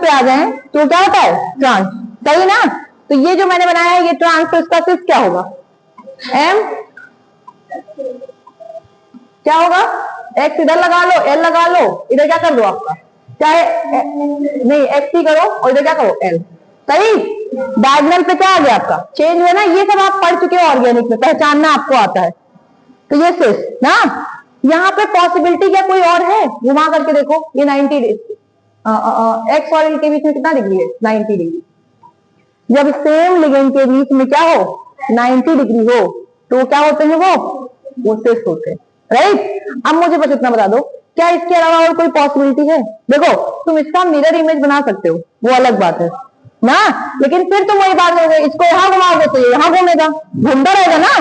पे आ जाए तो क्या होता है? ट्रांस। सही ना? तो ये जो मैंने बनाया है ये ट्रांस, तो इसका सिर्फ क्या होगा? एम क्या होगा? एक्स इधर लगा लो, एल लगा लो, इधर क्या कर दो आपका, चाहे नहीं एक्स ही करो और इधर क्या करो? एल। सही। डायगोनल पे क्या आ गया आपका? चेंज हुआ ना? ये सब आप पढ़ चुके हो ऑर्गेनिक में, पहचानना आपको आता है। तो ये सिर्फ ना, यहाँ पे पॉसिबिलिटी क्या कोई और है? घुमा करके देखो, ये 90 एक्स और एल के बीच में कितना डिग्री है? 90 डिग्री। जब सेम लिगेंड के बीच में क्या हो? 90 डिग्री हो, तो क्या होते हैं? वो सिर्फ होते हैं। राइट। अब मुझे बस इतना बता दो, क्या इसके अलावा और कोई पॉसिबिलिटी है? देखो, तुम इसका मिरर इमेज बना सकते हो, वो अलग बात है ना, लेकिन फिर तुम वही बात करोगे, इसको यहाँ घुमाओगे तो यहाँ घूमेगा, घूमता रहेगा ना।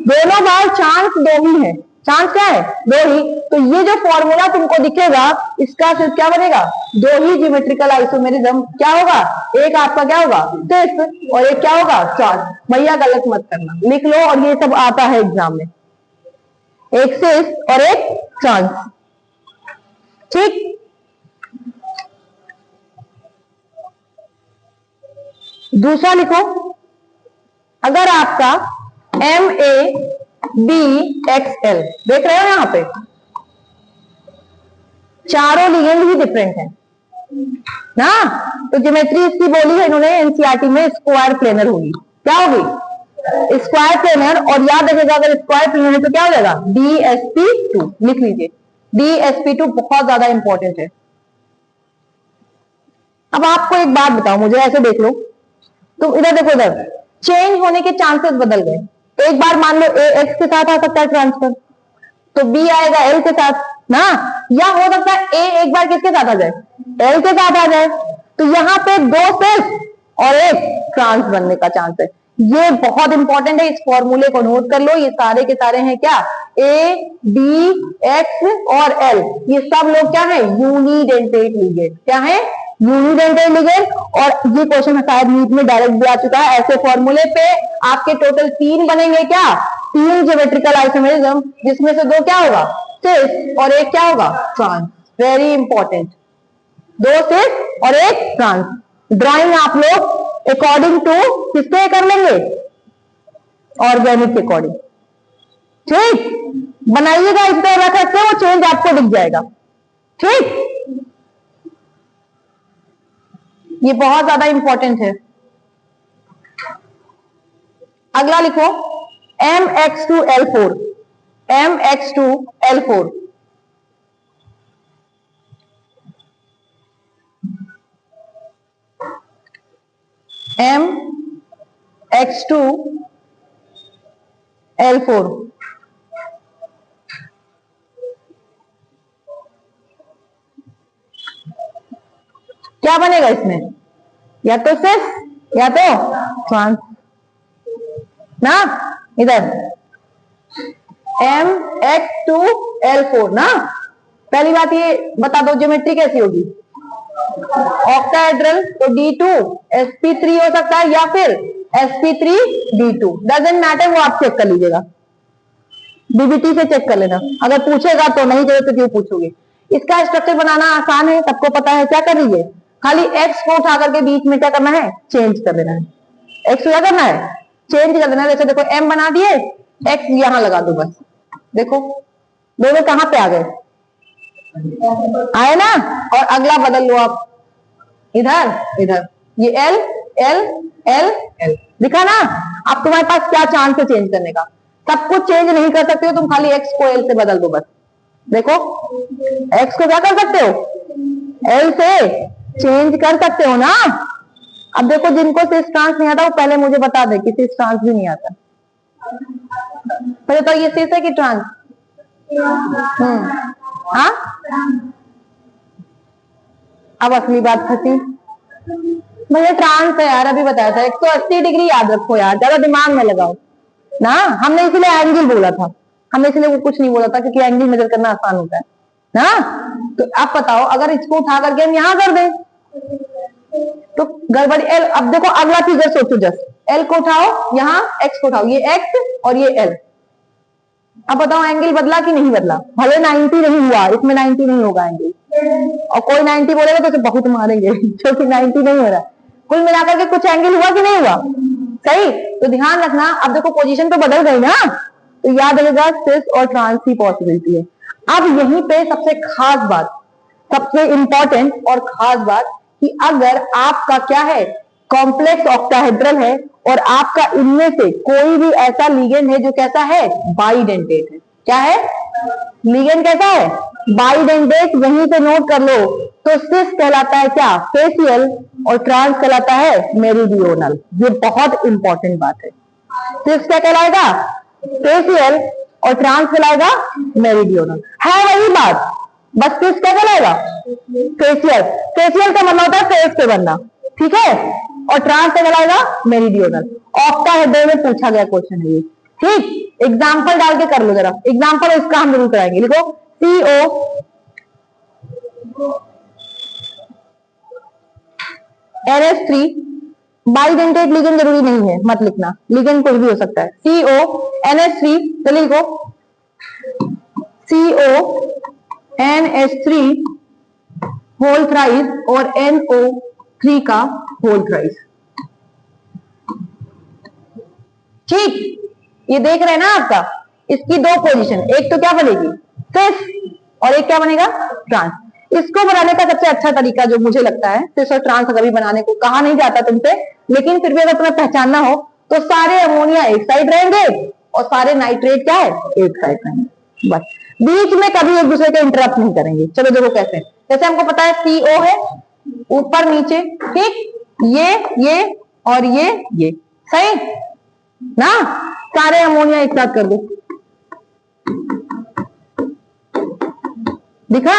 दोनों बार चांस दो ही है। चांस क्या है? दो ही। तो ये जो फॉर्मूला तुमको दिखेगा, इसका सिर्फ क्या बनेगा? दो ही ज्योमेट्रिकल आइसोमेरिज्म क्या होगा? एक आपका क्या होगा? सिस, और एक क्या होगा? चार्ज। भैया गलत मत करना, लिख लो, और ये सब आता है एग्जाम में, एक सिस और एक चांस। ठीक। दूसरा लिखो, अगर आपका M A B X L, देख रहे हो यहां पे चारों लिगेंड ही डिफरेंट है ना, तो ज्योमेट्री इसकी बोली है इन्होंने एनसीईआरटी में, स्क्वायर प्लेनर होगी। क्या होगी? Square planar. और याद रखिएगा, अगर स्क्वायर प्लेनर है तो क्या हो जाएगा? DSP2 लिख लीजिए। DSP2 बहुत ज्यादा इंपॉर्टेंट है। अब आपको एक बात बताओ, मुझे ऐसे देख लो, तुम इधर देखो, इधर चेंज होने के चांसेस बदल गए। एक बार मान लो ए एक्स के साथ आ सकता है ट्रांसफर, तो बी आएगा एल के साथ ना, या हो सकता है ए एक बार किसके साथ आ जाए? एल के साथ आ जाए। तो यहाँ पे दो सेल्स और एक ट्रांस बनने का चांस है। ये बहुत इंपॉर्टेंट है, इस फॉर्मूले को नोट कर लो। ये सारे के सारे हैं क्या? ए बी एक्स और एल, ये सब लोग क्या है? Unidentate ligand. क्या है? Unidentate ligand. और ये क्वेश्चन शायद नीट में डायरेक्ट भी आ चुका है। ऐसे फॉर्मूले पे आपके टोटल 3 बनेंगे। क्या? 3 ज्योमेट्रिकल आइसोमेरिज्म, जिसमें से 2 क्या होगा? सिस, और एक क्या होगा? ट्रांस। वेरी इंपॉर्टेंट, 2 सिस और एक ट्रांस। ड्राइंग आप लोग अकॉर्डिंग टू किसके कर लेंगे? ऑर्गेनिक के अकॉर्डिंग। ठीक, बनाइएगा, इस तरह रख सकते हो, चेंज आपको दिख जाएगा। ठीक, ये बहुत ज्यादा इंपॉर्टेंट है। अगला लिखो, MX2L4, MX2L4। MX2L4 क्या बनेगा इसमें? या तो सिस या तो ट्रांस ना। इधर MX2L4 ना। पहली बात ये बता दो, ज्योमेट्री कैसी होगी? ऑक्टाहेड्रल, तो D2sp3 हो सकता है, या फिर sp3d2, डजेंट मैटर, वो आप चेक कर लीजिएगा, डीबीटी से चेक कर लेना। अगर पूछेगा तो, नहीं करे तो क्यों पूछोगे। इसका स्ट्रक्चर बनाना आसान है, सबको पता है। क्या कर लीजिए, खाली एक्स को उठा करके बीच में क्या करना है? चेंज कर देना है। एक्स क्या करना है? चेंज कर देना है। जैसे देखो, एम बना दिए, एक्स यहां लगा दो बस। देखो दोनों कहां पे आ गए? आए ना। और अगला बदल लो आप, इधर इधर, ये एल एल एल एल दिखा ना। अब तुम्हारे पास क्या चांस है चेंज करने का? सब कुछ चेंज नहीं कर सकते हो तुम, खाली एक्स को एल से बदल दो बस। देखो, एक्स को क्या कर सकते हो? एल से चेंज कर सकते हो ना। अब देखो, जिनको सिस ट्रांस नहीं आता वो पहले मुझे बता दे कि सिस ट्रांस भी नहीं आता। पहले तो ये सिस है कि ट्रांस? हाँ, अब असली बात फंसी। भैया ट्रांस है यार, अभी बताया था। 180 डिग्री याद रखो यार, ज्यादा दिमाग में लगाओ ना। हमने इसलिए एंगल बोला था, हमने इसलिए वो कुछ नहीं बोला था, क्योंकि एंगल मेजर करना आसान होता है ना। तो अब बताओ, अगर इसको उठा करके हम यहां कर दें तो गड़बड़ी। एल, अब देखो अगला फिगर सोचो, जस्ट एल को उठाओ, यहाँ एक्स को उठाओ, ये एक्स और ये एल। अब बताओ एंगल बदला कि नहीं बदला? भले 90 नहीं हुआ, इसमें 90 नहीं होगा एंगल, और कोई 90 बोलेगा तो उसे बहुत मारेंगे क्योंकि 90 नहीं हो रहा। कुल मिलाकर के कुछ एंगल हुआ कि नहीं हुआ? सही। तो ध्यान रखना, अब देखो पोजीशन तो बदल गई ना, तो याद रखेगा सिस और ट्रांस की पॉसिबिलिटी है। अब यहीं पे सबसे खास बात, सबसे इंपॉर्टेंट और खास बात, कि अगर आपका क्या है, कॉम्प्लेक्स ऑक्टाहेड्रल है, और आपका इनमें से कोई भी ऐसा लिगेंड है जो कैसा है, बाइडेंटेट है। क्या है? लिगेंड कैसा है? बाइडेंटेट। वहीं पे नोट कर लो। तो सिस कहलाता है क्या? फेशियल, और ट्रांस कहलाता है मेरिडियोनल। ये बहुत इंपॉर्टेंट बात है। सिस क्या कहलाएगा? फेशियल, और ट्रांस कहलाएगा मेरिडियोनल। है वही बात, बस सिस क्या कहलाएगा? फेशियल। फेशियल का मतलब होता है फेस पे बनना, ठीक है, और ट्रांस क्या कहलाएगा? मेरिडियोनल। ऑक्टाहेड्रल में पूछा गया क्वेश्चन है ये, ठीक। एग्जाम्पल डाल के कर लो जरा, एग्जाम्पल इसका हम जरूर कराएंगे। लिखो CO NH3, बाइडेंटेट लिगेंड जरूरी नहीं है, मत लिखना, लिगेंड कुछ भी हो सकता है। CO NH3, चलिए लिखो CO NH3 होल थ्राइस और NO3 का होल थ्राइस, ठीक। ये देख रहे हैं ना आपका, इसकी दो पोजीशन, एक तो क्या बनेगी? सिस, और एक क्या बनेगा? ट्रांस। इसको बनाने का सबसे अच्छा तरीका जो मुझे लगता है, सिस और ट्रांस कभी बनाने को कहा नहीं जाता तुमसे, लेकिन फिर भी अगर तुम्हें पहचानना हो तो सारे अमोनिया एक साइड रहेंगे और सारे नाइट्रेट क्या है? एक साइड रहेंगे, बस। बीच में कभी एक दूसरे को इंटरप्ट नहीं करेंगे। चलो देखो कैसे। जैसे हमको पता है CO है ऊपर नीचे, ठीक, ये और ये, सही ना। सारे अमोनिया एक साथ कर दो, दिखा?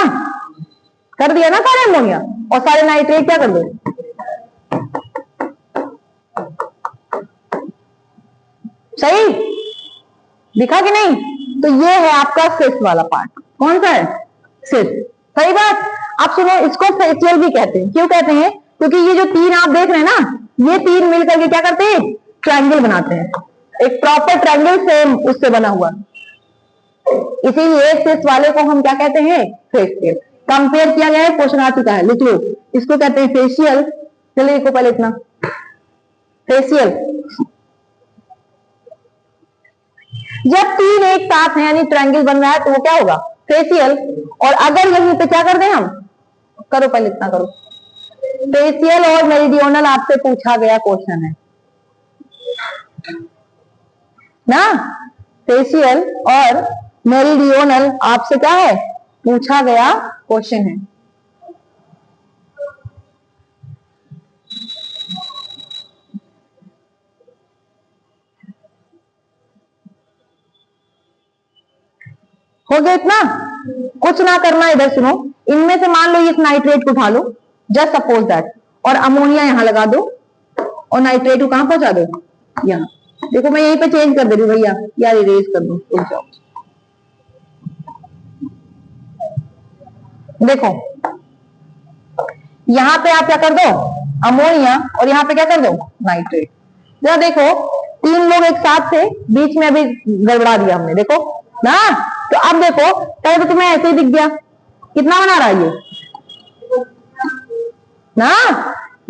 कर दिया ना सारे अमोनिया, और सारे नाइट्रेट क्या कर दो? सही दिखा कि नहीं? तो ये है आपका सिस वाला पार्ट। कौन सा है? सिस। सही बात। आप सुनो, इसको फेशियल भी कहते हैं। क्यों कहते हैं? क्योंकि ये जो तीन आप देख रहे हैं ना, ये तीन मिलकर के क्या करते हैं? ट्रायंगल बनाते हैं, एक प्रॉपर ट्रायंगल सेम उससे बना हुआ। इसीलिए सिस वाले को हम क्या कहते हैं? फेशियल। कंपेयर किया गया है, क्वेश्चन आ चुका है, लिख लो। इसको कहते हैं फेशियल। चलिए इसको पहले इतना, फेशियल। जब तीन एक साथ है यानी ट्रायंगल बन रहा है तो वो क्या होगा? फेशियल। और अगर यहीं पे क्या कर दें हम, करो पहले इतना करो, फेशियल और मेरिडियोनल आपसे पूछा गया क्वेश्चन है ना, फेशियल और मेरिडियोनल आपसे क्या है? पूछा गया क्वेश्चन है। हो गया इतना? कुछ ना करना, इधर सुनो। इनमें से मान लो इस नाइट्रेट को उठा लो, जस्ट सपोज दैट, और अमोनिया यहां लगा दो, और नाइट्रेट को कहां पहुंचा दो? यहां। देखो मैं यहीं पे चेंज कर दे रही हूँ भैया, यार इरेज कर दो, उठ जाओ। देखो यहां पे आप क्या कर दो? अमोनिया, और यहां पे क्या कर दो? नाइट्रेट। जरा देखो, तीन लोग एक साथ थे, बीच में अभी गड़बड़ा दिया हमने, देखो ना। तो अब देखो, पहले तो तुम्हें ऐसे ही दिख गया, कितना बना रहा है ये ना,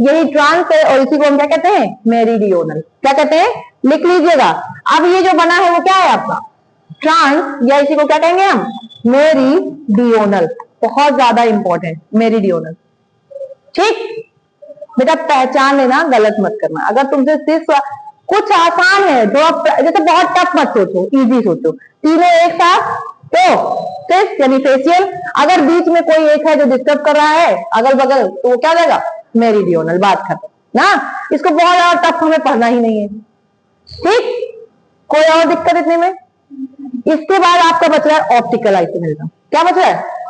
यही ट्रांस है, और इसी को हम क्या कहते हैं? मेरिडियोनल। क्या कहते हैं? लिख लीजिएगा। अब ये जो बना है वो क्या है आपका? ट्रांस, या इसी को क्या कहेंगे हम? मेरिडियोनल। बहुत ज्यादा इंपॉर्टेंट, मेरिडियोनल, ठीक। बेटा पहचान लेना, गलत मत करना। अगर तुमसे सिर्फ कुछ आसान है तो जैसे बहुत टफ मत सोचो, इजी सोचो। तीनों एक साथ तो सिस यानी फेशियल, अगर बीच में कोई एक है जो डिस्टर्ब कर रहा है अगल बगल, तो वो क्या देगा? मेरिडियोनल। बात खत्म ना। इसको बहुत ज्यादा टफ हमें पढ़ना ही नहीं है, ठीक। कोई और दिक्कत इतने में? इसके बाद आपका बच रहा है ऑप्टिकल आइसोमेरिज्म। क्या बच रहा है?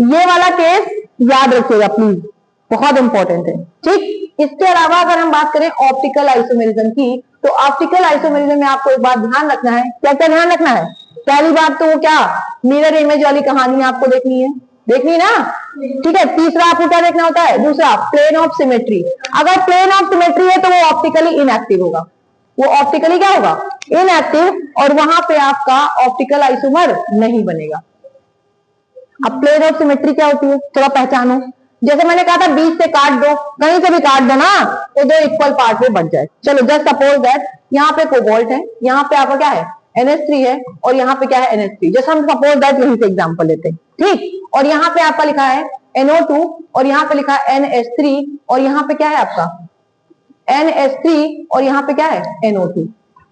ये वाला केस याद रखिएगा प्लीज, बहुत इंपॉर्टेंट है, ठीक। इसके अलावा अगर हम बात करें ऑप्टिकल आइसोमेरिज्म की, तो ऑप्टिकल आइसोमेरिज्म में आपको एक बात ध्यान रखना है। क्या क्या ध्यान रखना है? पहली बात तो वो क्या, मिरर इमेज वाली कहानी आपको देखनी है, देखनी ना, ठीक है। तीसरा आपको क्या देखना होता है? दूसरा प्लेन ऑफ सिमेट्री। अगर प्लेन ऑफ सिमेट्री है तो वो ऑप्टिकली इनएक्टिव होगा, वो ऑप्टिकली क्या होगा? इनएक्टिव, और वहां पे आपका ऑप्टिकल आइसोमर नहीं बनेगा। अब प्लेन ऑफ सिमेट्री क्या होती है, थोड़ा पहचानो। जैसे मैंने कहा था बीच से काट दो, कहीं से भी काट दो ना, तो दो इक्वल पार्ट में बच जाए। चलो जस्ट सपोज दैट यहाँ पे कोबाल्ट है, यहाँ पे आपका क्या है NH3 है, और यहाँ पे क्या है NH3। जैसे हम सपोज दैट यहीं से एग्जांपल लेते हैं, ठीक। और यहाँ पे आपका लिखा है NO2, और यहाँ पे लिखा है NH3, और यहाँ पे क्या है आपका NH3, और यहाँ पे क्या है NO2।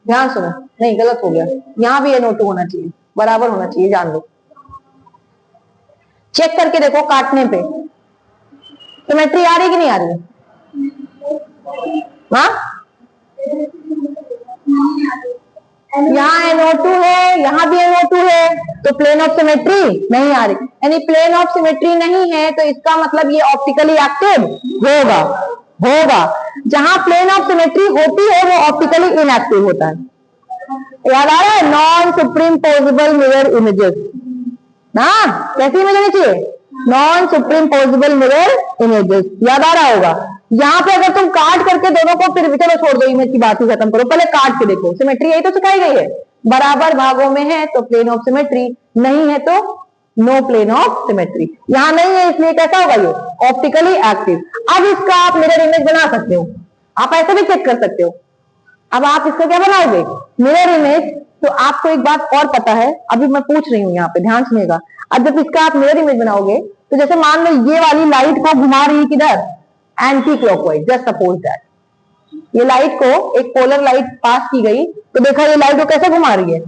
ध्यान सुनो, नहीं गलत हो गया, यहाँ भी NO2 होना चाहिए, बराबर होना चाहिए, जान लो। चेक करके देखो काटने पे सिमेट्री आ रही कि नहीं आ रही है? हाँ, यहाँ NO2 है, यहाँ भी NO2 है, तो प्लेन ऑफ सिमेट्री नहीं आ रही। यानी प्लेन ऑफ सिमेट्री नहीं है तो इसका मतलब ये ऑप्टिकली एक्टिव होगा। जहां प्लेन ऑफ सिमेट्री होती है वो ऑप्टिकली इनएक्टिव होता है। याद आ रहा है, नॉन सुप्रीम पोजिबल मिरर इमेजेस ना, कैसी इमेज होनी चाहिए, नॉन सुप्रीम पोजिबल मिरर इमेजेस, याद आ रहा होगा। यहाँ पे अगर तुम काट करके दोनों को, फिर चलो छोड़ दो इमेज की बात ही खत्म करो, पहले काट के देखो। सिमेट्री यही तो सिखाई गई है, बराबर भागों में है तो प्लेन ऑफ सिमेट्री, नहीं है तो नो प्लेन ऑफ सिमेट्री। यहाँ नहीं है इसलिए कैसा होगा ये ऑप्टिकली एक्टिव। अब इसका आप मिरर इमेज बना सकते हो, आप ऐसे भी चेक कर सकते हो। अब आप इसको क्या बनाओगे मिरर इमेज, तो आपको एक बात और पता है, अभी मैं पूछ रही हूँ यहाँ पे ध्यान सुनिएगा। अब जब इसका आप मिरर इमेज बनाओगे तो जैसे मान लो ये वाली लाइट को घुमा रही है किधर, anti clockwise. Just suppose that ये लाइट को एक पोलर लाइट पास की गई, तो देखा ये लाइट को कैसे घुमा रही है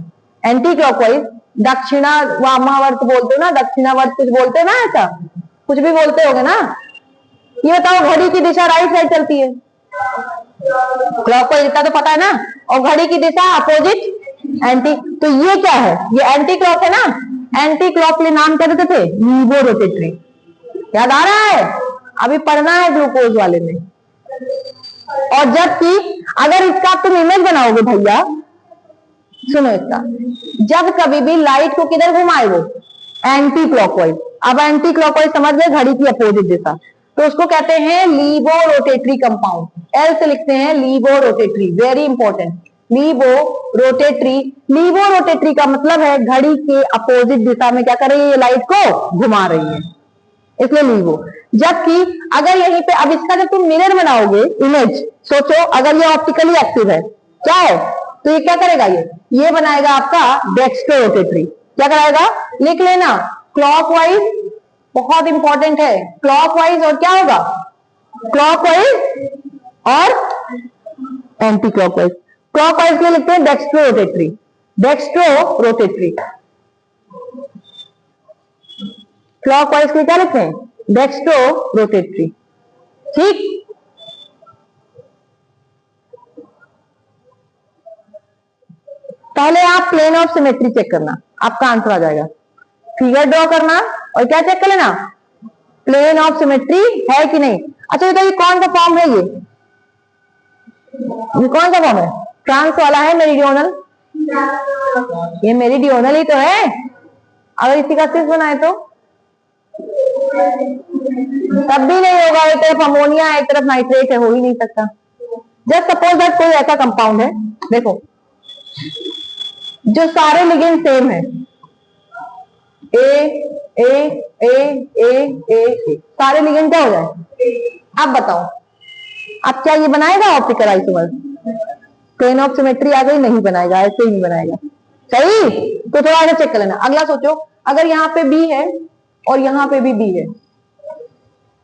एंटी क्लॉकवाइज, दक्षिणा वामावर्त बोलते हो ना, दक्षिणावर्त कुछ बोलते हैं ना, ऐसा कुछ भी बोलते होगे ना। ये बताओ घड़ी की दिशा राइट साइड चलती है, क्लॉकवाइज, इतना तो पता है ना, और घड़ी की दिशा अपोजिट एंटी, तो ये क्या है, ये एंटी क्लॉक है ना। एंटी क्लॉक के लिए नाम क्या देते थे, लीवो रोटेटरी। याद आ रहा है, अभी पढ़ना है ग्लूकोज वाले में। और जबकि अगर इसका तुम इमेज बनाओगे भैया, सुनो इसका, जब कभी भी लाइट को किधर घुमाए वो एंटी क्लॉकवाइज। अब एंटी क्लॉकवाइज समझ गए, घड़ी की अपोजिट दिशा, तो उसको कहते हैं लीवो रोटेटरी कंपाउंड, एल से लिखते हैं levorotatory, very important, levorotatory. Levorotatory का मतलब है घड़ी के अपोजिट दिशा में क्या कर रही है, ये लाइट को घुमा रही है, इसलिए लीवो। जबकि अगर यहीं पे, अब इसका जब तुम मिरर बनाओगे इमेज, सोचो अगर ये ऑप्टिकली एक्टिव है, क्या है, तो ये क्या करेगा, ये बनाएगा आपका डेक्स्ट्रो रोटेटरी। क्या कराएगा, लिख लेना, क्लॉकवाइज, बहुत इंपॉर्टेंट है, क्लॉकवाइज और क्या होगा, क्लॉकवाइज और एंटी क्लॉकवाइज। क्लॉकवाइज के लिए लिखते हैं dextrorotatory, dextrorotatory. Clockwise के लिए क्या लिखते हैं, डेक्स्ट्रो रोटेटरी, ठीक। पहले आप प्लेन ऑफ सिमेट्री चेक करना, आपका आंसर आ जाएगा। फिगर ड्रॉ करना और क्या चेक कर लेना, प्लेन ऑफ सिमेट्री है कि नहीं। अच्छा बताइए कौन सा फॉर्म है, ये कौन सा फॉर्म है, ट्रांस वाला है मेरिडियोनल, ये मेरिडियोनल ही तो है। अगर इसी का सिर्फ बनाए तो तब भी नहीं होगा, एक तरफ अमोनिया है एक तरफ नाइट्रेट है, हो ही नहीं सकता। जस्ट सपोज दैट कोई ऐसा कंपाउंड है, देखो जो सारे लिगेंड सेम है, ए, सारे लिगेंड क्या हो जाए। अब बताओ, अब क्या ये बनाएगा optical isomer, plane of symmetry आ गई, नहीं बनाएगा, ऐसे ही नहीं बनाएगा, सही। तो थोड़ा आगे चेक कर लेना। अगला सोचो, अगर यहाँ पे बी है और यहाँ पे भी बी है,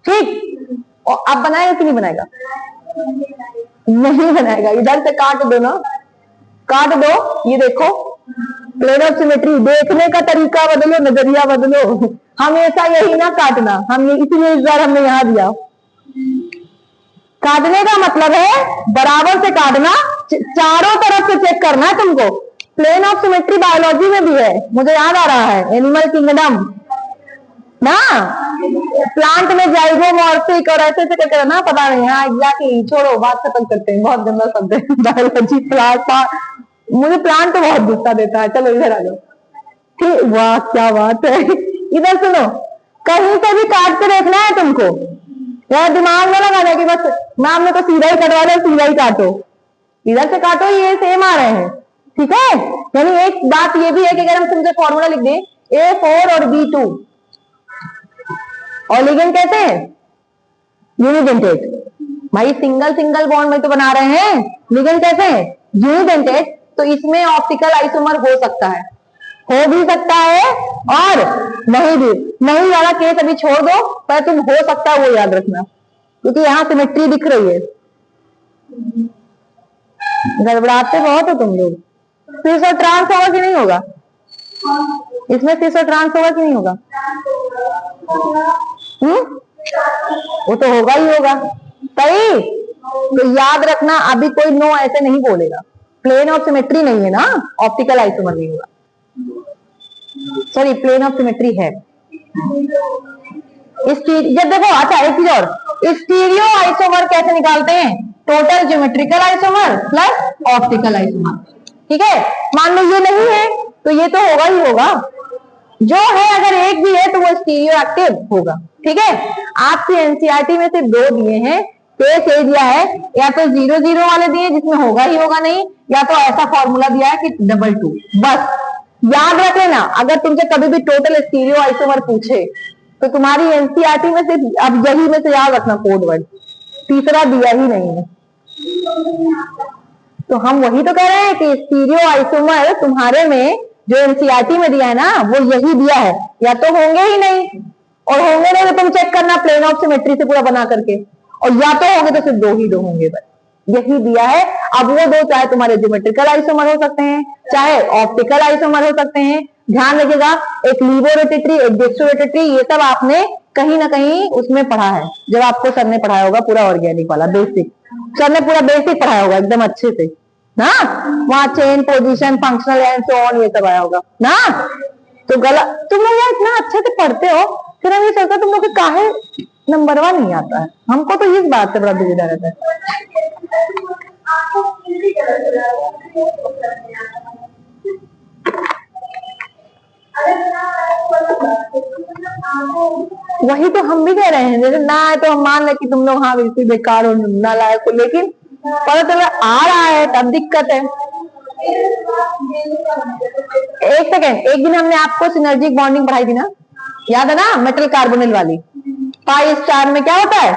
ठीक, और अब बनाएगा कि नहीं बनाएगा, नहीं बनाएगा। इधर से काट दो ना, काट दो, ये देखो प्लेन ऑफ सिमेट्री, देखने का तरीका बदलो, नजरिया बदलो, हमेशा यही ना काटना, हम ये इसीलिए इस बार हमने यहाँ दिया। काटने का मतलब है बराबर से काटना, चारों तरफ से चेक करना है तुमको। प्लेन ऑफ सिमेट्री बायोलॉजी में भी है, मुझे याद आ रहा है, एनिमल किंगडम ना, प्लांट में जाइगोमॉर्फिक और ऐसे ऐसे करके ना, पता नहीं, हाँ एग्जैक्टली, छोड़ो बात खत्म करते हैं, बहुत गंदा शब्द है बायोलॉजी। प्लांट, मुझे प्लांट तो बहुत गुस्सा देता है। चलो इधर आ जाओ, ठीक, वाह क्या बात है। इधर सुनो, कहीं से भी काट के देखना है तुमको, यार दिमाग में लगाना कि बस मैम ने तो सीधा ही कटवा लो, सीधा ही काटो, इधर से काटो, ये सेम आ रहे हैं, ठीक है। यानी एक बात ये भी है कि अगर हम तुमसे फॉर्मूला लिख दें A4 और B2 और लिगेंड कैसे है यूनिडेंटेड, भाई सिंगल सिंगल बॉन्ड में तो बना रहे हैं, लिगेंड कैसे है यूनिडेंटेड, तो इसमें ऑप्टिकल आइसोमर हो सकता है, हो भी सकता है और नहीं भी। नहीं वाला केस अभी छोड़ दो, पर तुम हो सकता है वो याद रखना, क्योंकि यहां सिमेट्री दिख रही है। गड़बड़ाते बहुत हो तुम लोग। सिस और ट्रांस होगा कि नहीं होगा इसमें, सिस और ट्रांस होगा कि नहीं होगा? वो तो होगा ही होगा, सही। तो याद रखना, अभी कोई नो ऐसे नहीं बोलेगा, प्लेन ऑफ सिमेट्री नहीं है ना, ऑप्टिकल आइसोमर नहीं होगा, सॉरी प्लेन ऑफ सिमेट्री है। जब देखो, अच्छा एक चीज और, स्टीरियो आइसोमर कैसे निकालते हैं? Total geometrical isomer plus optical isomer, ठीक है। मान लो ये नहीं है तो ये तो होगा ही होगा, जो है अगर एक भी है तो वो स्टीरियो एक्टिव होगा, ठीक है। आपकी एनसीईआरटी में सिर्फ 2 दिए हैं, केस ए दिया है, या तो 0-0 वाले दिए जिसमें होगा ही होगा नहीं, या तो ऐसा फॉर्मूला दिया है कि 2-2, बस याद रख लेना। अगर तुमसे कभी भी टोटल स्टीरियो आइसोमर पूछे तो तुम्हारी एनसीईआरटी में सिर्फ अब यही में से याद रखना कोड वर्ड, तीसरा दिया ही नहीं है। तो हम वही तो कह रहे हैं कि स्टीरियो आइसोमर तुम्हारे में जो एनसीईआरटी में दिया है ना, वो यही दिया है, या तो होंगे ही नहीं, और होंगे नहीं तो तुम चेक करना प्लेन ऑफ सिमेट्री से पूरा बना करके, और या तो होंगे तो सिर्फ 2 ही 2 होंगे, बस यही दिया है। अब वो 2 चाहे तुम्हारे ज्योमेट्रिकल आइसोमर हो सकते हैं, चाहे ऑप्टिकल आइसोमर हो सकते हैं। ध्यान रखिएगा, एक लीवोरोटेटरी, एक डेक्स्ट्रोरोटेटरी, ये सब आपने कहीं ना कहीं उसमें पढ़ा है, जब आपको सर ने पढ़ाया होगा पूरा ऑर्गेनिक वाला बेसिक, सर ने पूरा बेसिक पढ़ाया होगा एकदम अच्छे से ना, वहां chain position functional and so on ये सब आया होगा ना। तो गलत, तुम लोग यार इतना अच्छे से पढ़ते हो, फिर हम ये सोचते तुम लोग काहे नंबरवा नहीं आता है, हमको तो इस बात से बड़ा दुविधा रहता है। वही तो हम भी कह रहे हैं, जैसे ना है तो हम मान ले कि तुम लोग हाँ बिल्कुल बेकार हो, ना लायक हो, लेकिन पता चला आ रहा है तब दिक्कत है। एक सेकेंड, एक दिन हमने आपको सिनर्जिक बॉन्डिंग पढ़ाई थी ना, याद है ना, मेटल कार्बोनिल वाली। पाई स्टार में क्या होता है,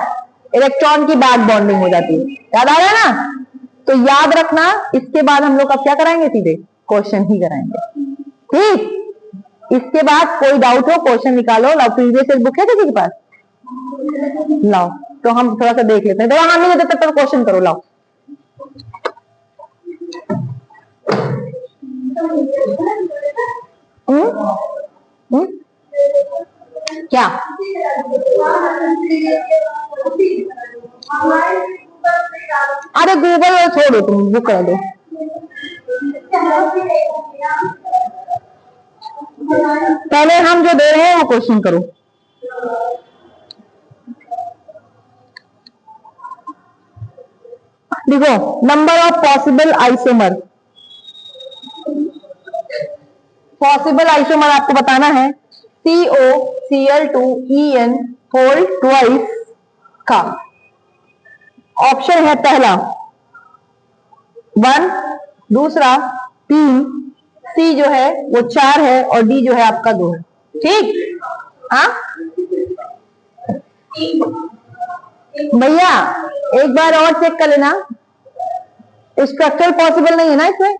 इलेक्ट्रॉन की बैक बॉन्डिंग हो जाती है, याद आ रहा है ना। तो याद रखना, इसके बाद हम लोग अब क्या कराएंगे, सीधे क्वेश्चन ही कराएंगे, ठीक। इसके बाद कोई डाउट हो क्वेश्चन निकालो, लाओ प्रीवियस बुक है किसी के पास, लाओ तो हम थोड़ा सा देख लेते हैं, तो हम नहीं देते तब तक क्वेश्चन करो, लाओ। क्या अरे गूगल छोड़ो, तुम बुक कर दो। पहले हम जो दे रहे हैं वो क्वेश्चन करो। देखो, number of possible isomer, possible isomer आपको बताना है COCl2En होल ट्वाइस का। ऑप्शन है पहला 1, दूसरा 3, C जो है वो 4 है, और D जो है आपका 2 है, ठीक। हाँ भैया, एक बार और चेक कर लेना, स्ट्रक्चर पॉसिबल नहीं है ना इसमें,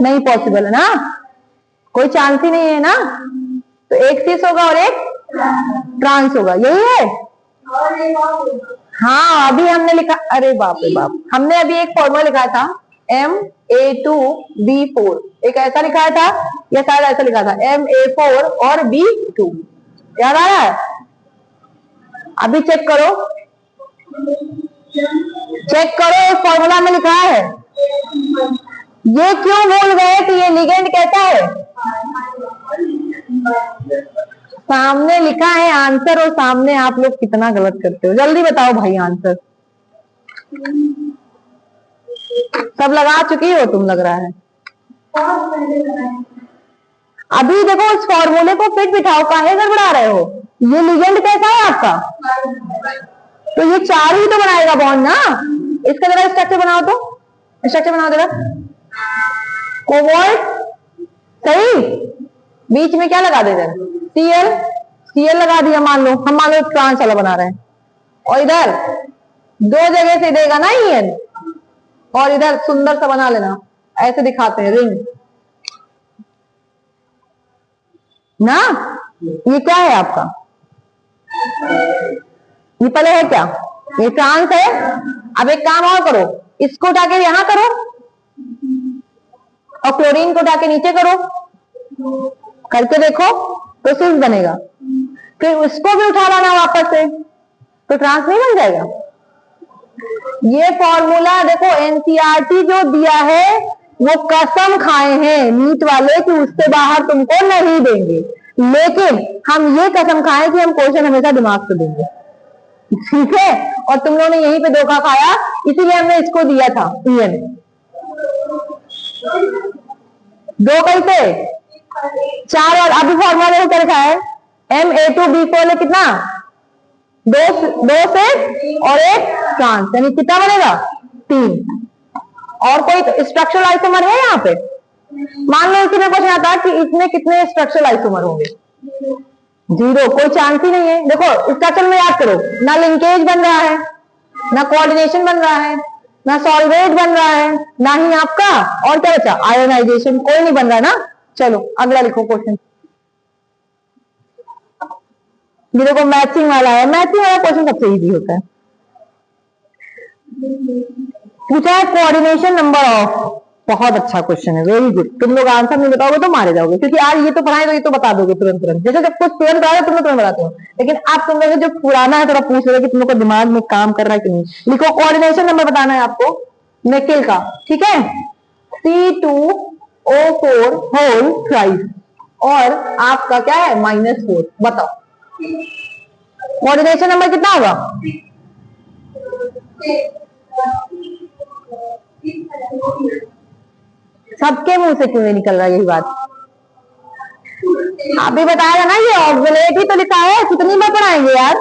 नहीं पॉसिबल है ना, कोई चांस ही नहीं है ना, तो एक सिस होगा और एक ट्रांस होगा, यही है। हाँ अभी हमने लिखा, अरे बाप रे बाप, हमने अभी एक फॉर्मूला लिखा था Ma2B4, एक ऐसा लिखा था या शायद ऐसा लिखा था Ma4 और B2, याद आ रहा है? अभी चेक करो, चेक करो, इस फॉर्मूला में लिखा है। ये क्यों भूल गए कि ये लिगेंड कैसा है? सामने लिखा है आंसर, और सामने आप लोग कितना गलत करते हो, जल्दी बताओ भाई आंसर। सब लगा चुकी हो तुम, लग रहा है। अभी देखो इस फॉर्मूले को फिट बिठाओ, काहे गड़बड़ा रहे हो? ये लिगेंड कैसा है आपका? तो ये 4 ही तो बनाएगा बॉन्ड ना। इसका जरा स्ट्रक्चर बनाओ, तो स्ट्रक्चर बनाओ जरा। कोबाल्ट, सही। बीच में क्या लगा दे इधर, Cl, Cl लगा दिया, मान लो हम मान लो ट्रांस वाला बना रहे हैं, और इधर दो जगह से देगा ना En, और इधर सुंदर सा बना लेना, ऐसे दिखाते हैं रिंग ना। ये क्या है आपका, ये पहले है क्या, ये ट्रांस है। अब एक काम और करो, इसको उठाके यहां करो और क्लोरीन को उठाके नीचे करो, करके देखो तो सिस बनेगा। फिर उसको भी उठा लाना वापस से, तो ट्रांस नहीं बन जाएगा। ये फॉर्मूला देखो एनसीईआरटी जो दिया है वो कसम खाए हैं नीट वाले कि उससे बाहर तुमको नहीं देंगे, लेकिन हम ये कसम खाए कि हम क्वेश्चन हमेशा दिमाग से देंगे, ठीक है। और तुम लोगों ने यहीं पे धोखा खाया, इसीलिए हमने इसको दिया था En। दो कैसे, चार, और अभी फॉर्मूला देखो क्या लिखा है, Ma2B4 कितना, दो से और एक ट्रांस, यानी कितना बनेगा, 3। और कोई स्ट्रक्चरल आइसोमर है यहाँ पे, मान लो इसी में क्वेश्चन आता है कि इसमें कितने स्ट्रक्चरल आइसोमर होंगे, 0, कोई चांस ही नहीं है। देखो स्ट्रक्चर में याद करो, ना लिंकेज बन रहा है, ना कोऑर्डिनेशन बन रहा है, ना सॉल्वेट बन रहा है, ना ही आपका और क्या बचा, आयोनाइजेशन, कोई नहीं बन रहा है ना। चलो अगला लिखो क्वेश्चन, ये देखो मैचिंग वाला है, मैचिंग वाला क्वेश्चन सबसे इजी होता है। पूछा है कोऑर्डिनेशन नंबर ऑफ, बहुत अच्छा क्वेश्चन है, वेरी गुड। तुम लोग आंसर नहीं बताओगे तो मारे जाओगे, क्योंकि यार ये तो पढ़ाए तो ये तो बता दोगे तुरंत तुरंत, जैसे जब कुछ तुरंत आ तुम तुरंत बताते हो, लेकिन आप तुम लोग जो पुराना है थोड़ा पूछ रहे हो कि तुम लोग को दिमाग में काम कर रहा है कि नहीं। लिखो कोऑर्डिनेशन नंबर बताना है आपको निकेल का, ठीक है, C2O4 होल थ्राइस, और आपका क्या है -4, बताओ कोऑर्डिनेशन नंबर कितना होगा। सबके मुंह से क्यों नहीं निकल रहा यही बात, आप भी बताया ना, ये ऑक्जुलेट ही तो लिखा है, कितनी बार पढ़ाएंगे यार,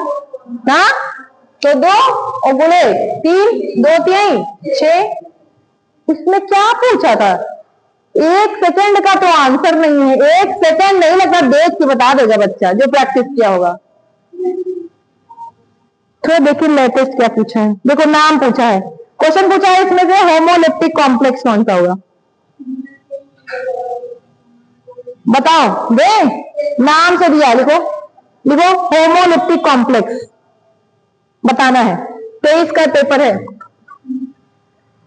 हाँ तो 2 ऑक्जुलेट 3, 2 3 6। इसमें क्या पूछा था, 1 सेकंड का तो आंसर नहीं है, 1 सेकंड नहीं लगता, देख के बता देगा बच्चा जो प्रैक्टिस किया होगा। तो देखिए लेटेस्ट क्या पूछा है, देखो नाम पूछा है, क्वेश्चन पूछा है इसमें से होमोलिप्टिक कॉम्प्लेक्स कौन सा होगा, बताओ दे, नाम से दिया, लिखो लिखो होमोलिप्टिक कॉम्प्लेक्स बताना है, 23 का पेपर है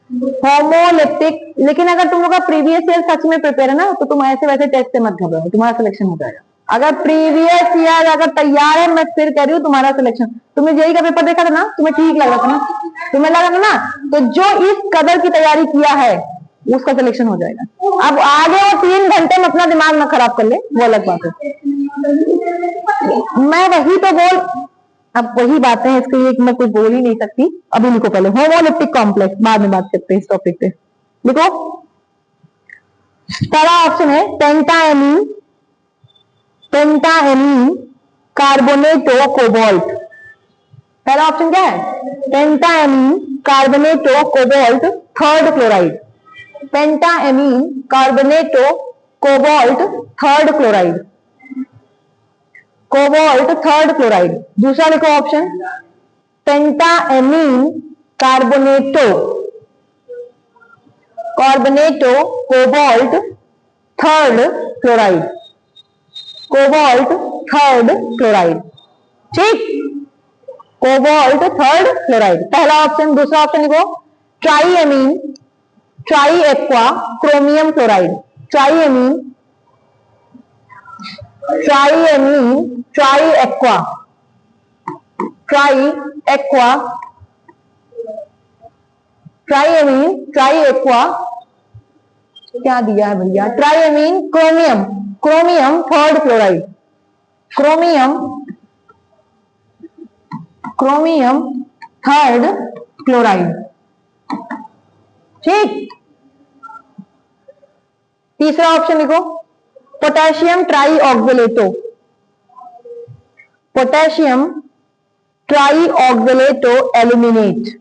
होमोलिप्टिक। लेकिन अगर तुम लोग का प्रीवियस ईयर सच में प्रिपेयर है ना, तो तुम ऐसे वैसे टेस्ट से मत घबराओ, तुम्हारा सिलेक्शन हो जाएगा। अगर प्रीवियस ईयर अगर तैयार है, मैं फिर कह रही हूँ तुम्हारा सिलेक्शन, तुमने जेईई का पेपर देखा था ना, तुम्हें ठीक लग रहा था ना, तुम्हें लगा था ना, तो जो इस कदर की तैयारी किया है उसका सिलेक्शन हो जाएगा। अब आगे वो 3 घंटे में अपना दिमाग ना खराब कर ले, वो अलग बात है। मैं वही तो बोल, अब वही बातें हैं, इसके लिए मैं कुछ बोल ही नहीं सकती। अभी लिखो पहले होमोलिप्टिक कॉम्प्लेक्स, बाद में बात करते हैं इस टॉपिक पे। लिखो पहला ऑप्शन है पेंटाएमीन, पेंटाएमीन कार्बोनेटो कोबाल्ट। पहला ऑप्शन क्या है, pentaammine carbonato cobalt third chloride, pentaammine carbonato cobalt third chloride, cobalt third chloride. दूसरा लिखो option pentaammine carbonato, carbonato cobalt third chloride, cobalt third chloride, ठीक, कोबाल्ट थर्ड क्लोराइड पहला ऑप्शन। दूसरा option लिखो triammine, tri aqua chromium chloride, triammine, triammine tri aqua, tri aqua, triammine tri aqua, क्या दिया है भैया, triammine chromium, chromium third chloride, chromium, chromium third chloride, ठीक। तीसरा ऑप्शन लिखो potassium trioxalato, potassium trioxalato aluminate,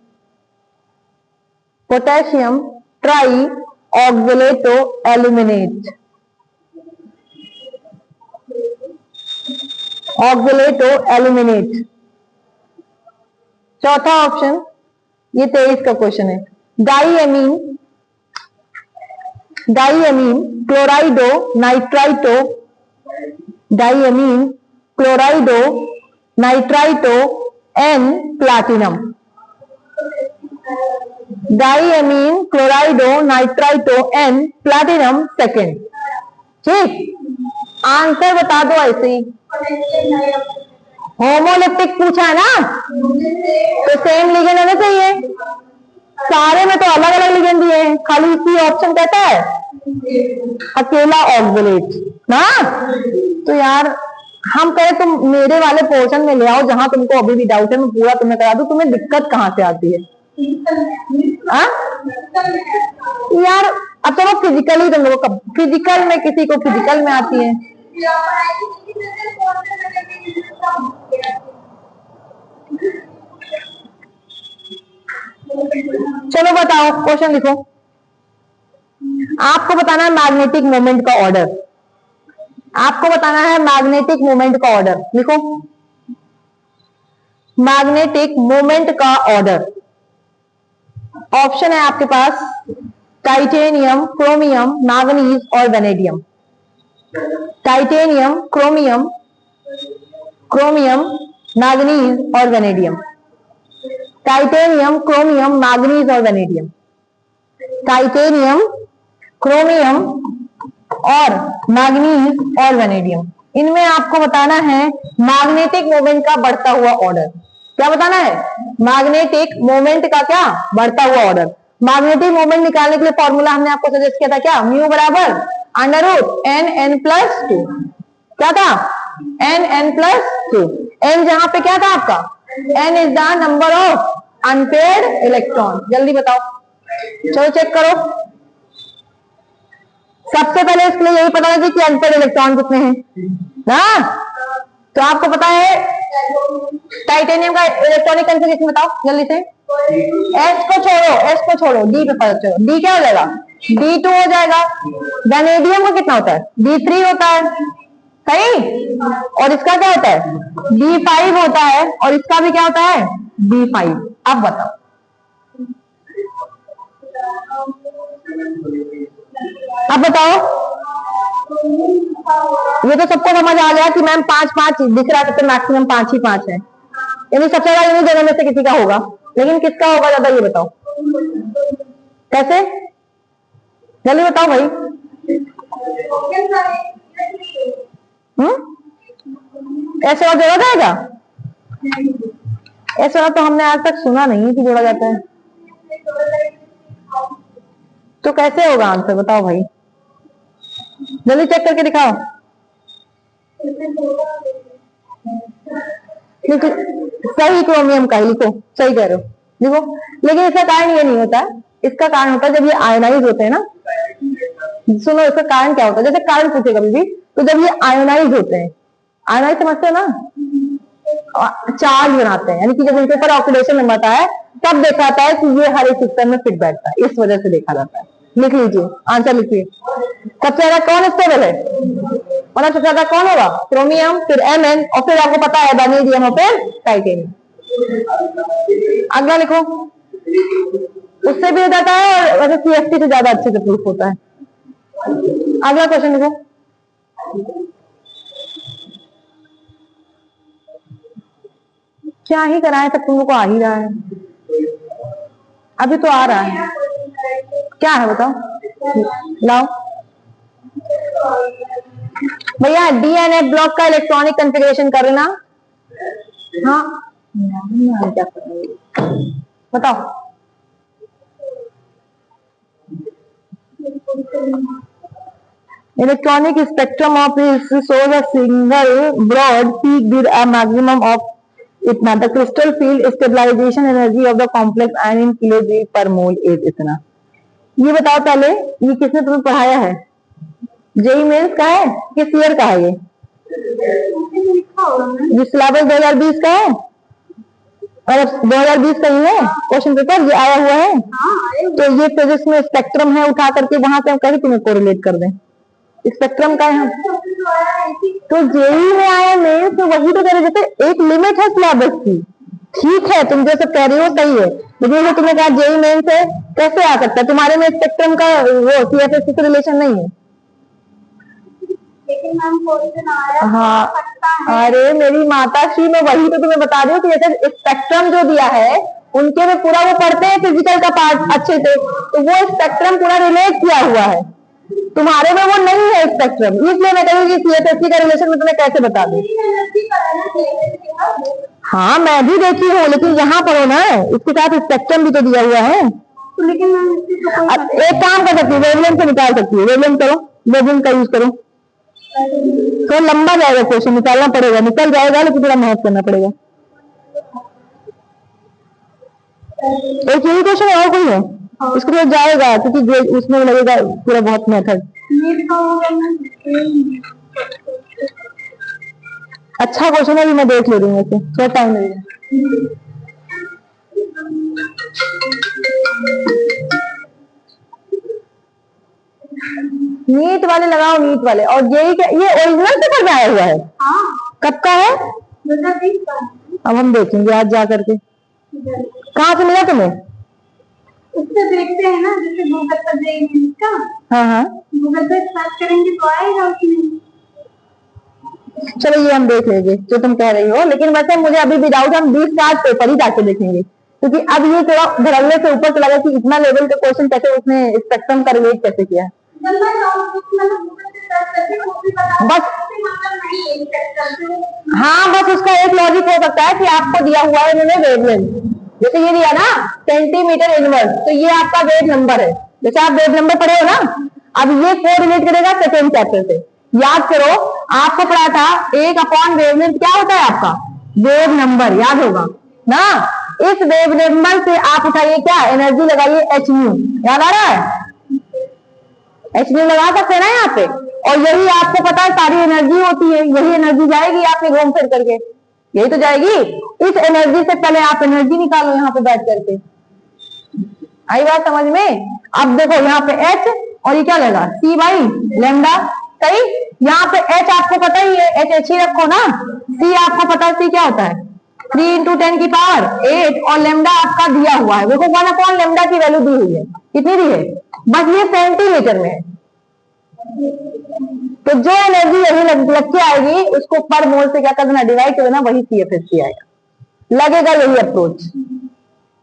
potassium tri oxalate to eliminate, oxalate to eliminate. चौथा option, ये 23 का क्वेश्चन है, diamine, diamine chlorido nitrito, diamine chlorido nitrito N platinum, diamine chlorido nitrito N platinum second. ठीक, answer बता दो ऐसे ही। Homoleptic पूछा है ना, तो सेम लिगेंड होना चाहिए। सारे में तो अलग अलग लिगेंड दिए हैं, खाली इसी ऑप्शन कहता है अकेला ऑक्सिलेट ना। तो यार हम कहें तुम मेरे वाले पोर्शन में ले आओ जहां तुमको अभी भी डाउट है, मैं पूरा तुम्हें करा दूं, तुम्हें दिक्कत कहां से आती है? यार अब चलो फिजिकली तुम लोग, फिजिकल में किसी को फिजिकल में आती है। चलो बताओ, क्वेश्चन लिखो। आपको बताना है मैग्नेटिक मोमेंट का ऑर्डर, आपको बताना है मैग्नेटिक मोमेंट का ऑर्डर। लिखो मैग्नेटिक मोमेंट का ऑर्डर। ऑप्शन है आपके पास टाइटेनियम, क्रोमियम, मैग्नीज और vanadium. Titanium, chromium, chromium, manganese और वेनेडियम। टाइटेनियम, क्रोमियम, मैग्नीज और वेनेडियम। टाइटेनियम, क्रोमियम और मैग्नीज और वेनेडियम। इनमें आपको बताना है मैग्नेटिक मोमेंट का बढ़ता हुआ ऑर्डर। क्या बताना है? मैग्नेटिक मोमेंट का क्या बढ़ता हुआ ऑर्डर। मैग्नेटिक मोमेंट निकालने के लिए फॉर्मूला हमने आपको सजेस्ट किया था, क्या? म्यू बराबर under root N N plus two. क्या था? N N plus two. N जहां पे क्या था आपका? N is the number of unpaired electron. जल्दी बताओ, चलो चेक करो। सबसे पहले इसके लिए यही पता है कि अनपेयर्ड इलेक्ट्रॉन कितने हैं ना। तो आपको पता है टाइटेनियम का इलेक्ट्रॉनिक कॉन्फ़िगरेशन बताओ जल्दी से। एस को छोड़ो, एस को छोड़ो, डी पे पता चलो। डी क्या हो जाएगा? D2 हो जाएगा। वेनेडियम का कितना होता है? D3 होता है, सही। और इसका क्या होता है? D5 होता है। और इसका भी क्या होता है? D5। अब बताओ, अब बताओ। ये तो सबको समझ आ गया कि मैम 5-5 दिख रहा है, तो मैक्सिमम 5 ही 5 है, यानी सबसे ज्यादा इन्हीं दोनों में से किसी का होगा। लेकिन किसका होगा ज्यादा, ये बताओ कैसे? जल्दी बताओ भाई। ऐसे और जोड़ा जाएगा? ऐसा तो हमने आज तक सुना नहीं कि जोड़ा जाता है। तो कैसे होगा आंसर बताओ भाई, जल्दी चेक करके दिखाओ। सही क्रोमियम का ही लिखो, सही कह रहे हो, लिखो। लेकिन इसका कारण ये नहीं होता, इसका कारण होता है जब ये आयोनाइज होते हैं ना। सुनो, इसका कारण क्या होता है, जैसे कारण पूछे कभी भी, तो जब ये आयोनाइज होते हैं, आयोनाइज समझते हैं ना, चार्ज बनाते हैं, यानी कि जब इनके ऊपर ऑक्सीडेशन नंबर आता है तब देखा जाता है कि ये हर एक सिस्टम में फिट बैठता है, इस वजह से देखा जाता है। लिख लीजिए, आंसर लिखिए। सबसे ज्यादा कौन स्टेबल है, और सबसे ज्यादा कौन होगा? क्रोमियम, फिर Mn, और फिर आपको पता है वेनेडियम और फिर टाइटेनियम। अगला लिखो। उससे भी हो जाता है, और वैसे CFT से ज्यादा अच्छे से प्रूफ होता है। अगला क्वेश्चन लिखो। क्या ही कराए, तब तुम लोग को आ ही रहा है, अभी तो आ रहा है। क्या है बताओ, लाओ भैया। DNA ब्लॉक का इलेक्ट्रॉनिक कॉन्फ़िगरेशन कर लेना। हाँ क्या बताओ। Electronic spectrum of shows a single broad peak with a maximum of इतना। The crystal field stabilization energy of the complex ion in kilojoule per mole is इतना। ये बताओ पहले, ये किसने तुम्हें पढ़ाया है? जेई मेंस का है किस ईयर का है? ये सिलेबस 2020 का है। और अब 2020 का ही है क्वेश्चन पेपर, ये आया हुआ है। तो ये फिजिक्स में स्पेक्ट्रम है, उठा करके वहां से हम कहीं तुम्हें कोरिलेट कर दें, स्पेक्ट्रम का है हम। तो जेई में आया मेन, तो वही तो कह रहे, जैसे एक लिमिट है सिलेबस की, ठीक है तुम जो सब कह रही हो सही है, लेकिन जो तुमने कहा जेई मेन से कैसे आ सकता है, तुम्हारे में स्पेक्ट्रम का वो सीएफएससी से रिलेशन नहीं है। लेकिन मैम क्वेश्चन आया हाँ, अरे मेरी माता श्री, मैं वही तो तुम्हें बता रही हूँ कि जैसे स्पेक्ट्रम जो दिया है उनके में पूरा वो पढ़ते हैं फिजिकल का पार्ट अच्छे से, तो वो स्पेक्ट्रम पूरा रिलेट किया हुआ है, तुम्हारे में वो नहीं है स्पेक्ट्रम, इसलिए मैं कहूँगी सीएफएससी का रिलेशन में तुम्हें कैसे बता दूं। हाँ मैं भी देखी हूँ, लेकिन यहाँ पर हो ना, इसके साथ स्पेक्ट्रम भी तो दिया हुआ है। तो लेकिन मैम एक काम कर सकती है, वेवलेंथ से निकाल सकती है, वेवलेंथ करो, वेवलेंथ का यूज करो, तो लंबा जाएगा क्वेश्चन, निकालना पड़ेगा, निकल जाएगा लेकिन थोड़ा मेहनत करना पड़ेगा। एक यही क्वेश्चन और कोई है इसको तो जाएगा, क्योंकि उसमें लगेगा पूरा बहुत मेथड। अच्छा क्वेश्चन है, मैं देख ले रही हूँ, थोड़ा टाइम लगेगा। नीट वाले लगाओ, नीट वाले। और यही ये ओरिजिनल पेपर में आया हुआ है? कब का है? अब हम देखेंगे आज जा करके। कहाँ से मिला तुम्हें? उससे देखते हैं ना, जैसे गूगल पर देंगे इसका। हाँ हाँ, गूगल पे सर्च करेंगे तो आएगा उसमें। चलो ये हम देख लेंगे जो तुम कह रही हो, लेकिन वैसे मुझे अभी विदाउट हम 20 पेपर ही जाके देखेंगे, क्योंकि अब ये थोड़ा धड़ल्ले से ऊपर चला गया कि इतना लेवल का क्वेश्चन कैसे उसने स्पेक्ट्रम का रिलेट कैसे किया। बस हाँ, बस उसका एक लॉजिक हो सकता है कि आपको दिया हुआ है इन्होंने वेवलेंथ, जैसे ये दिया ना सेंटीमीटर इनवर्स, तो ये आपका वेव नंबर है, जैसे आप वेव नंबर पढ़े हो ना, अब ये को रिलेट करेगा सेकेंड चैप्टर से। याद करो आपको पढ़ा था 1/वेवलेंथ क्या होता है आपका वेव नंबर, याद होगा ना। इस वेव नंबर से आप उठाइए क्या, एनर्जी लगाइए एच न्यू, याद आ रहा है? एच न्यू लगा सकते हैं ना यहाँ पे, और यही आपको पता है सारी एनर्जी होती है, यही एनर्जी जाएगी आपके घूम फिर करके, यही तो जाएगी। इस एनर्जी से पहले आप एनर्जी निकालो यहाँ पे बैठ करके, आई बात समझ में? अब देखो यहाँ पे एच और ये क्या लगा सी बाई लेमडा, सही। यहाँ पे एच आपको पता ही है, एच एच ही रखो ना। सी आपको पता है सी क्या होता है 3 × 10⁸, और लेमडा आपका दिया हुआ है, देखो 1/लेमडा की वैल्यू दी हुई है, कितनी दी है, बस ये सेंटीमीटर में है। तो जो एनर्जी यही लग के आएगी उसको पर मोल से क्या करना, डिवाइड कर देना, वही सीएफएससी आएगा, लगेगा यही अप्रोच।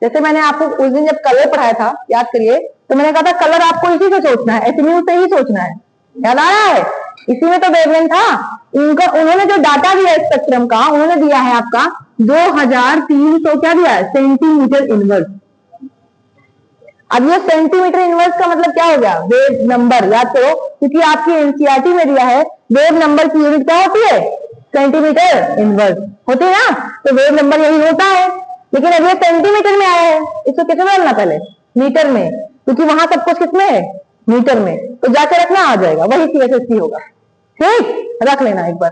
जैसे मैंने आपको उस दिन जब कलर पढ़ाया था, याद करिए, तो मैंने कहा था कलर आपको इसी से सोचना है, एटम्यू से ही सोचना है, याद आ रहा है? इसी में तो वेवलेंथ था। उन्होंने जो डाटा दिया स्पेक्ट्रम का, उन्होंने दिया है आपका 2300 क्या दिया है, सेंटीमीटर इनवर्स। अब ये सेंटीमीटर इनवर्स का मतलब क्या हो गया, वेव नंबर, याद करो, क्योंकि आपकी एनसीईआरटी में दिया है वेव नंबर की यूनिट क्या होती है, सेंटीमीटर इनवर्स होती है ना, तो वेव नंबर यही होता है। लेकिन अब ये सेंटीमीटर में आया है, इसको कितने में डालना, पहले मीटर में, क्योंकि वहां सब कुछ कितने है, मीटर में, तो जाके रखना आ जाएगा, वही सीएसएससी होगा, ठीक, रख लेना एक बार।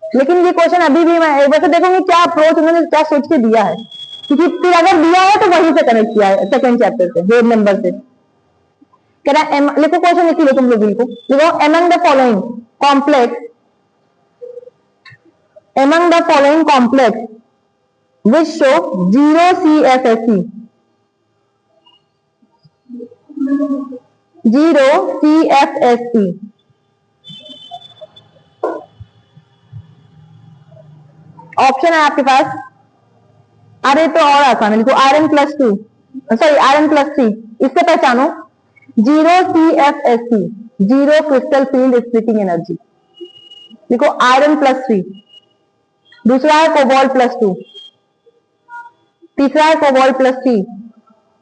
लेकिन ये क्वेश्चन अभी भी मैं वैसे देखूंगी क्या अप्रोच उन्होंने क्या सोच के दिया है, क्योंकि फिर अगर दिया है तो वहीं से कनेक्ट किया है, सेकंड चैप्टर से, वेव नंबर से। कह रहा है लिखो, क्वेश्चन लिख लो तुम लोग, लिखो among the following complex which show 0 CFSE, 0 CFSE। Option है आपके पास, अरे तो और आसान है, लिखो Rn+2, सॉरी Rn+3, इससे पहचानो 0 CFSE, 0 crystal field splitting energy, लिखो Rn+3। दूसरा है कोबाल्ट+2, तीसरा है कोबाल्ट+3,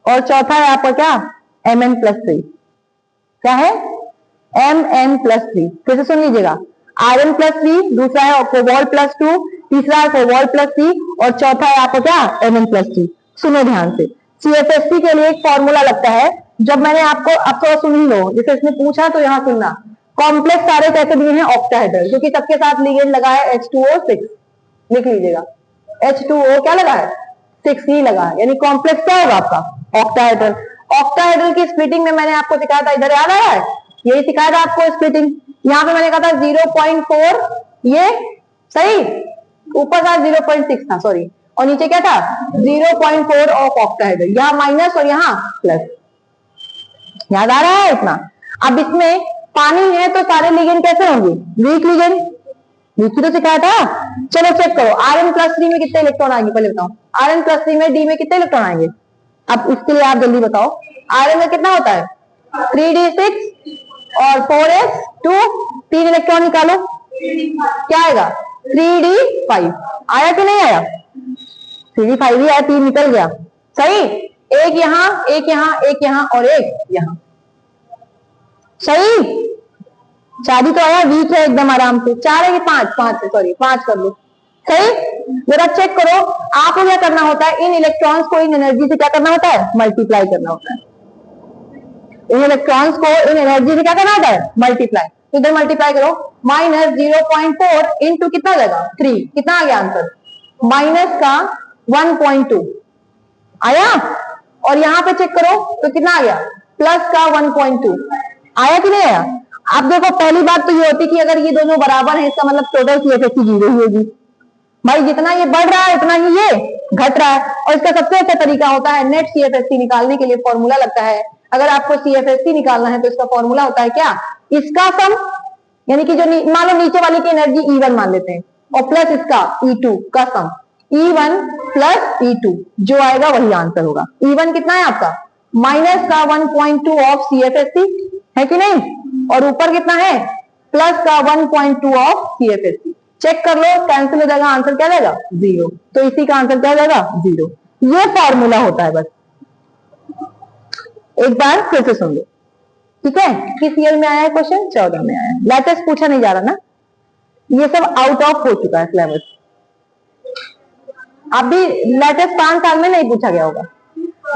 और चौथा है आपका क्या, Mn+3। क्या है, Mn+3। फिर से सुन लीजिएगा, Rn+3, दूसरा है कोबाल्ट+2, तीसरा है कोबाल्ट+3, और चौथा है आपका क्या, Mn+3। सुनो ध्यान से, सीएफएससी के लिए एक फॉर्मूला लगता है, जब मैंने आपको, अब थोड़ा सुन ही लो, जैसे इसने पूछा तो यहाँ सुनना, कॉम्प्लेक्स सारे कैसे दिए हैं, ऑक्टाहेड्रल, क्योंकि सबके साथ लिगेंड लगा है H2O6, लिख लीजिएगा, H2O क्या लगा है 6 ही लगा, यानी कॉम्प्लेक्स क्या होगा आपका? ऑक्टाहेड्रल। ऑक्टाहेड्रल की स्प्लिटिंग में मैंने आपको सिखाया था, इधर याद आया है? यही सिखाया था आपको स्प्लिटिंग। यहाँ पे मैंने कहा था 0.4, ये सही, ऊपर का 0.6 था, सॉरी, और नीचे क्या था? 0.4 ऑफ ऑक्टाहेड्रल। यहाँ माइनस और यहाँ प्लस। याद आ रहा है इतना? अब इसमें पानी है तो सारे लिगेंड कैसे होंगे? Week ligand. वीक तो सिखाया था। चलो चेक करो, Rn+3 में कितने इलेक्ट्रॉन आएंगे पहले बताओ। Rn+3 में डी में कितने इलेक्ट्रॉन आएंगे? अब इसके लिए आप जल्दी बताओ। Rn में कितना होता है? 3d6 और 4s2, 3 इलेक्ट्रॉन निकालो, क्या आएगा? 3d5। आया कि नहीं आया? 3d5 ही आया, 3 निकल गया, सही। एक यहाँ, एक यहाँ, एक यहाँ और एक यहाँ, सही। 4 ही तो आया, वीक है एकदम आराम से। 4 है कि 5? 5 है, सॉरी 5 कर लो, सही। जरा चेक करो, आपको क्या करना होता है? इन इलेक्ट्रॉन्स को इन एनर्जी से क्या करना होता है? मल्टीप्लाई करना होता है। इन इलेक्ट्रॉन्स को इन एनर्जी से क्या करना होता है? मल्टीप्लाई। तो इधर मल्टीप्लाई करो, माइनस 0.4 इंटू कितना आ जाएगा? 3। कितना आ गया आंसर? माइनस का 1.2 आया। और यहां पे चेक करो तो कितना आ गया? प्लस का 1.2 आया कि नहीं आया? आप देखो, पहली बात तो ये होती कि अगर ये दोनों बराबर है, इसका मतलब टोटल CFSE 0 ही होगी। भाई जितना ये बढ़ रहा है उतना ही ये घट रहा है। और इसका सबसे अच्छा तरीका होता है नेट CFSE निकालने के लिए फॉर्मूला लगता है। अगर आपको CFSE निकालना है तो इसका फॉर्मूला होता है क्या? इसका सम, यानी कि जो मान लो नीचे वाली की एनर्जी E1 मान लेते हैं, और प्लस इसका E2 का सम, E1 प्लस E2 जो आएगा वही आंसर होगा। E1 कितना है आपका? माइनस का 1.2 ऑफ CFSE है कि नहीं, और ऊपर कितना है? प्लस का 1.2 ऑफ CFSE। चेक कर लो, कैंसिल हो जाएगा, आंसर क्या जाएगा? 0। तो इसी का आंसर क्या जाएगा? 0। ये फॉर्मूला होता है बस। एक बार फिर से सुन लो, ठीक है? किस ईयर में आया है क्वेश्चन? 14 में आया है। लेटेस्ट पूछा नहीं जा रहा ना, ये सब आउट ऑफ हो चुका है सिलेबस। अभी लेटेस्ट 5 साल में नहीं पूछा गया होगा,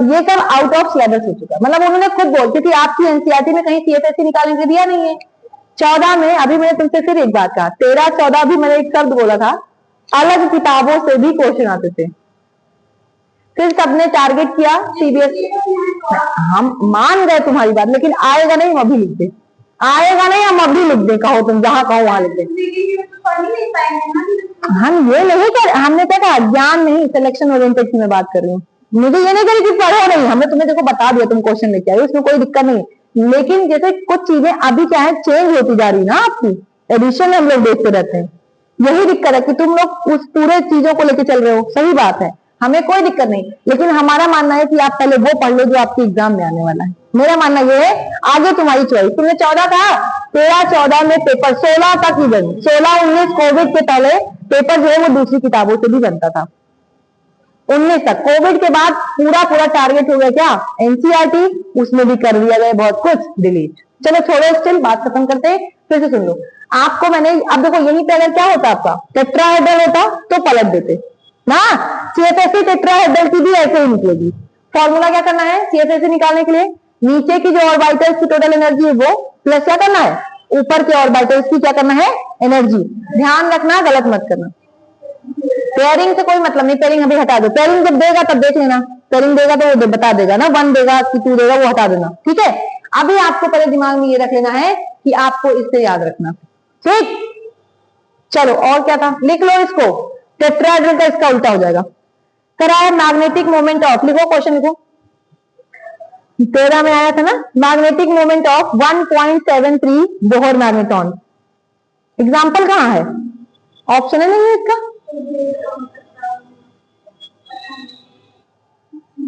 ये सब आउट ऑफ सिलेबस हो चुका है। मतलब उन्होंने खुद बोल, क्योंकि आपकी एनसीईआरटी में कहीं CFSE निकालने के दिया नहीं है। 14 में, अभी मैंने तुमसे फिर एक बात कहा, 13-14 भी मैंने एक शब्द बोला था, अलग किताबों से भी क्वेश्चन आते थे। फिर सबने टारगेट किया CBSE। हम मान गए तुम्हारी बात, लेकिन आएगा नहीं, हम अभी लिख दे। आएगा नहीं, हम अभी लिख दे। कहो तुम जहां कहो वहां लिख दे। हम ये नहीं कर, हमने क्या कहा? ज्ञान नहीं, सिलेक्शन ओरिएंटेड की मैं बात कर रही हूँ। मुझे ये नहीं करी कि पढ़ो नहीं, हमने तुम्हें देखो बता दिया, तुम क्वेश्चन लेके आए, उसमें कोई दिक्कत नहीं। लेकिन जैसे कुछ चीजें अभी क्या है, चेंज होती जा रही ना आपकी, एडिशन हम लोग देखते रहते हैं। यही दिक्कत है कि तुम लोग उस पूरे चीजों को लेके चल रहे हो, सही बात है, हमें कोई दिक्कत नहीं। लेकिन हमारा मानना है कि आप पहले वो पढ़ लो जो आपके एग्जाम में आने वाला है। मेरा मानना ये है, आगे तुम्हारी चॉइस। तुमने 14 कहा, 13-14 में पेपर 16 तक ही बनी। 16-19 कोविड के पहले पेपर जो है वो दूसरी किताबों से भी बनता था। 19 तक, कोविड के बाद पूरा टारगेट हो गया क्या? एनसीईआरटी, उसमें भी कर दिया गया बहुत कुछ डिलीट। चलो छोड़ो, स्टिल बात खत्म करते, फिर से सुन लो। आपको मैंने, अब देखो यहीं पे अगर क्या होता आपका टेट्राहेड्रल होता तो पलट देते ना। CFSE टेट्राहेड्रल की भी ऐसे ही निकलेगी। फॉर्मूला क्या करना है CFSE निकालने के लिए? नीचे की जो ऑर्बिटल्स की टोटल एनर्जी है वो प्लस क्या करना है? ऊपर के ऑर्बिटल्स की क्या करना है? एनर्जी। ध्यान रखना, गलत मत करना। पेयरिंग से कोई मतलब नहीं, पेयरिंग अभी हटा दो। पेयरिंग जब देगा तब देख लेना, पेयरिंग देगा तो वो बता देगा ना, 1 देगा कि 2 देगा, वो हटा देना, ठीक है? अभी आपको पहले दिमाग में ये रख लेना है कि आपको इससे याद रखना, ठीक? चलो, और क्या था? लिख लो इसको, टेट्राहेड्रल का इसका उल्टा हो जाएगा। करा है मैग्नेटिक मोमेंट ऑफ, लिखो क्वेश्चन लिखो। 13 में आया था ना, magnetic moment of 1.73 Bohr magnetron. Example कहां है? ऑप्शन है नहीं है इसका,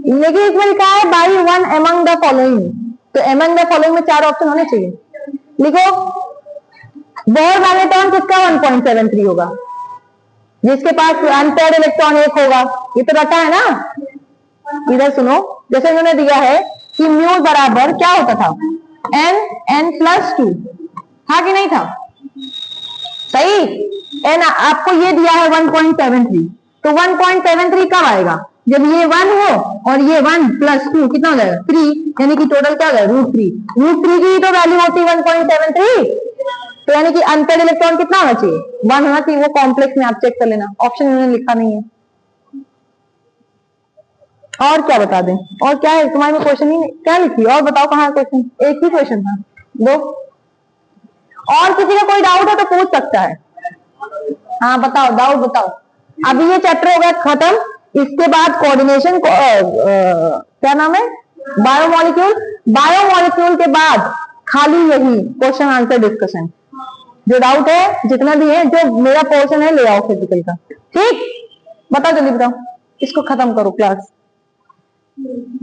लेकिन इसमें लिखा है by one among the following. तो एमंग द फॉलोइंग में 4 ऑप्शन होने चाहिए। लिखो, बोहर मैग्नेट्रॉन किसका 1.73 होगा? जिसके पास अनपेयर्ड इलेक्ट्रॉन 1 होगा। ये तो रटा है ना। इधर सुनो, जैसे इन्होंने दिया है कि म्यू बराबर क्या होता था? n+2 था कि नहीं था? सही। n आपको ये दिया है 1.73, तो 1.73 कब आएगा? जब ये 1 हो और ये 1 + 2 कितना हो जाएगा? 3, यानी कि टोटल क्या हो जाएगा? √3। √3 की तो वैल्यू होती है 1.73, तो यानी कि अनपेयर्ड इलेक्ट्रॉन कितना होना चाहिए? 1 होना चाहिए। वो कॉम्प्लेक्स में आप चेक कर लेना, ऑप्शन उन्होंने लिखा नहीं है। और क्या बता दें, और क्या है तुम्हारे में क्वेश्चन ही नहीं, क्या लिखी और बताओ कहाँ है क्वेश्चन, एक ही क्वेश्चन था दो। और किसी का कोई डाउट है तो पूछ सकता है। हाँ बताओ, डाउट बताओ। अभी ये चैप्टर हो गया खत्म, इसके बाद कोऑर्डिनेशन को क्या नाम है, बायोमोलिक्यूल। बायोमोलिक्यूल के बाद खाली यही क्वेश्चन आंसर डिस्कशन। जो डाउट है जितना भी है, जो मेरा पोर्शन है ले आओ फिजिकल का, ठीक। बताओ जल्दी बताओ, इसको खत्म करो क्लास।